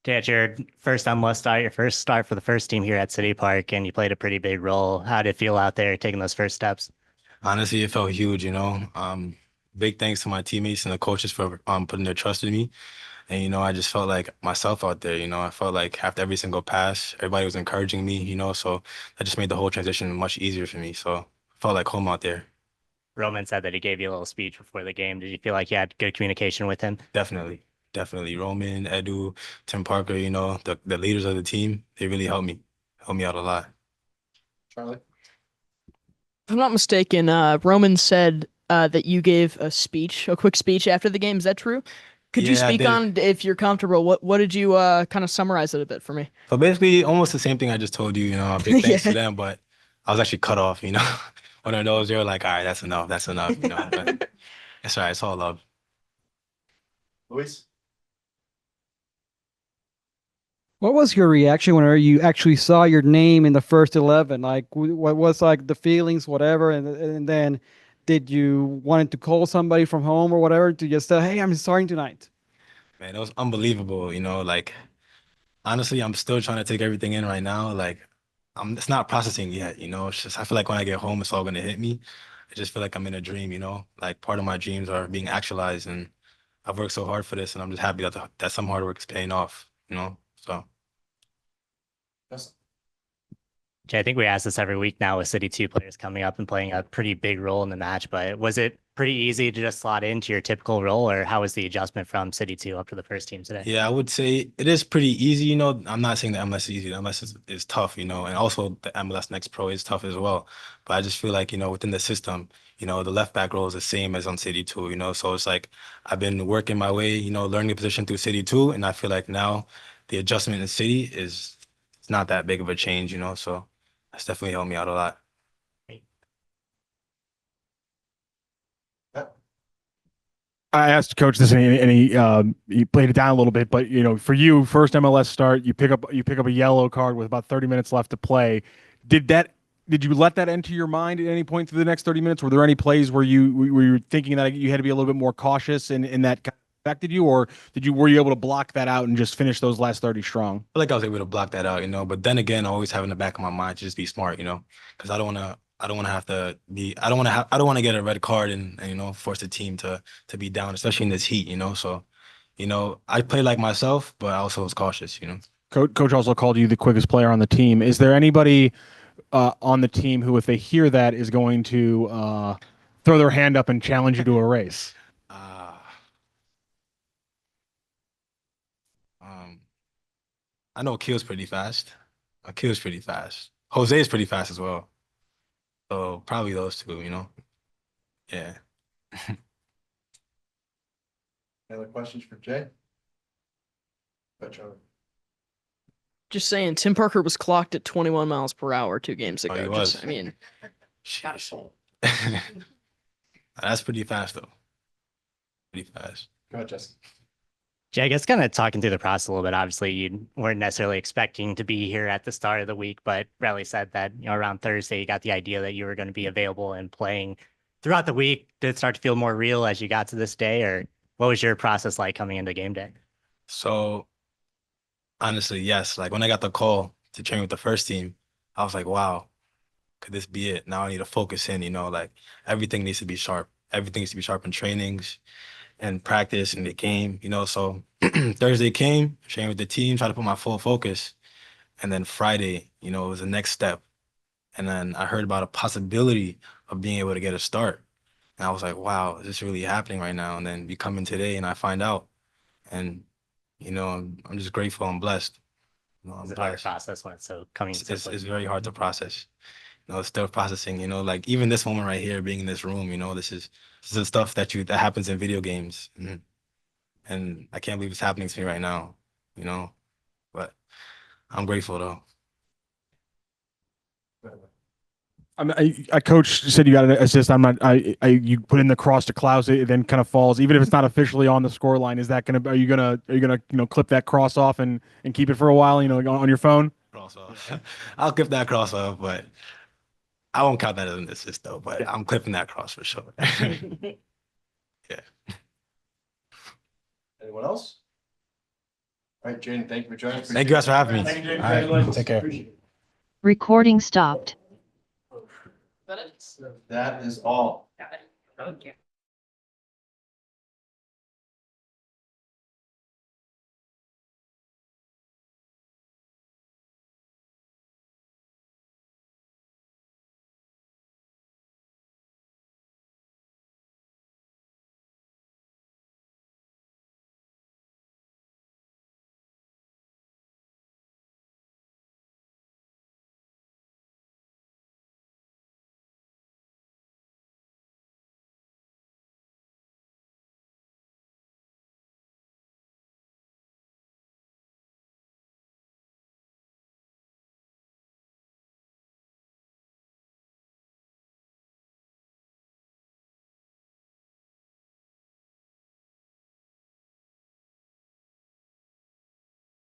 To get your first MLS start, your first start for the first team here at City Park, and you played a pretty big role. How did it feel out there taking those first steps? Honestly, it felt huge, you know. Big thanks to my teammates and the coaches for putting their trust in me. And I just felt like myself out there, I felt like after every single pass, everybody was encouraging me, so that just made the whole transition much easier for me. So I felt like home out there. Roman said that he gave you a little speech before the game. Did you feel like you had good communication with him? Definitely. Definitely. Roman, Edu, Tim Parker, the leaders of the team, they really helped me out a lot. Charlie? If I'm not mistaken, Roman said that you gave a quick speech after the game. Is that true? Could you Yeah, I speak did. on, if you're comfortable, what did you kind of summarize it a bit for me? So basically, almost the same thing I just told you, big thanks to Yeah. them, but I was actually cut off, One of those, they were like, all right, that's enough, but it's all right, it's all love. Luis? What was your reaction whenever you actually saw your name in the first 11? Like, what was like the feelings, whatever, and then did you wanted to call somebody from home or whatever to just say, "Hey, I'm starting tonight"? Man, it was unbelievable, like honestly, I'm still trying to take everything in right now. Like it's not processing yet, It's just I feel like when I get home, it's all gonna hit me. I just feel like I'm in a dream, Like part of my dreams are being actualized, and I've worked so hard for this, and I'm just happy that some hard work is paying off. So Yes. Jay, I think we ask this every week now with City 2 players coming up and playing a pretty big role in the match, but was it pretty easy to just slot into your typical role, or how was the adjustment from City 2 up to the first team today? yeah, I would say it is pretty easy, I'm not saying the MLS is easy. The MLS is tough, and also the MLS Next Pro is tough as well. But I just feel like, within the system, the left back role is the same as on City 2, So it's like I've been working my way, learning the position through City 2, and I feel like now the adjustment in City is it's not that big of a change, So that's definitely helped me out a lot. Yeah. I asked Coach this, he played it down a little bit. But for you, first MLS start, you pick up a yellow card with about 30 minutes left to play. Did that? Did you let that enter your mind at any point through the next 30 minutes? Were there any plays where you were thinking that you had to be a little bit more cautious, and that kind of affected you, or were you able to block that out and just finish those last 30 strong? Feel like I was able to block that out, But then again, I always have in the back of my mind to just be smart, because I don't want to have to be, I don't want to get a red card and force the team to be down, especially in this heat, So, I play like myself, but I also was cautious. Coach also called you the quickest player on the team. Is there anybody on the team who, if they hear that, is going to throw their hand up and challenge you to a race? Uh, um, I know Keel's pretty fast. Keel's pretty fast. Jose is pretty fast as well. So probably those two. Yeah. Any other questions for Jay? Charlie? Just saying, Tim Parker was clocked at 21 miles per hour 2 games Oh, he ago. was. I mean, Jeez. That's pretty fast though. Pretty fast. Go ahead, Jesse. Jay, I guess kind of talking through the process a little bit. Obviously, you weren't necessarily expecting to be here at the start of the week, but Relly said that around Thursday you got the idea that you were going to be available and playing throughout the week. Did it start to feel more real as you got to this day, or what was your process like coming into game day? So honestly, yes. Like when I got the call to train with the first team, I was like, wow, could this be it? Now I need to focus in, like everything needs to be sharp. Everything needs to be sharp in trainings and practice and the game, So Thursday came, trained with the team, tried to put my full focus. And then Friday, it was the next step. And then I heard about a possibility of being able to get a start. And I was like, wow, is this really happening right now? And then we come in today and I find out. And, I'm just grateful and blessed. I'm Is it hard to blessed. process when it's so coming so It's quickly? very hard to process. It's still processing, like even this moment right here, being in this room, this is the stuff that happens in video games. And I can't believe it's happening to me right now, you know. But I'm grateful though. A coach said you got an assist. I'm not. You put in the cross to Klaus, it then kind of falls. Even if it's not officially on the score line, is that gonna? Are you gonna clip that cross off and keep it for a while? On your phone. Cross off. I'll clip that cross off, but I won't count that as an assist though. But I'm clipping that cross for sure. Yeah. Anyone else? All right, Jayden, thank you for joining. Thank you guys for having me. Thank you, Jayden. All right, Congratulations. take care. Appreciate it. Recording stopped. That is all. Okay.